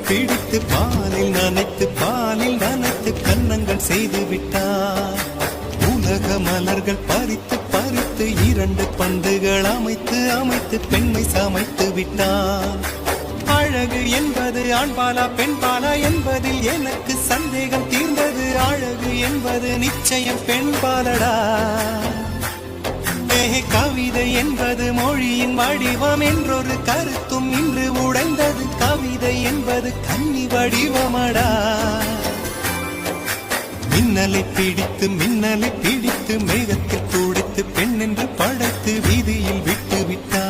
பிடித்து பாலில் நனைத்து கன்னங்கள் செய்து விட்டார். உலக மலர்கள் பறித்து பறித்து 2 பந்துகள் அமைத்து பெண்மை சமைத்து விட்டார். அழகு என்பது ஆண்பாலா பெண்பாலா என்பதில் எனக்கு சந்தேகம் தீர்ந்தது. அழகு என்பது நிச்சயம் பெண்பாலடா. கவிதை என்பது மொழியின் வடிவம் என்றொரு கருத்தும் இன்று உடைந்தது. கவிதை என்பது கன்னி வடிவமடா. மின்னலை பிடித்து மேகத்தில் துடைத்து பெண் என்று படைத்து வீதியில் விட்டு விட்டார்.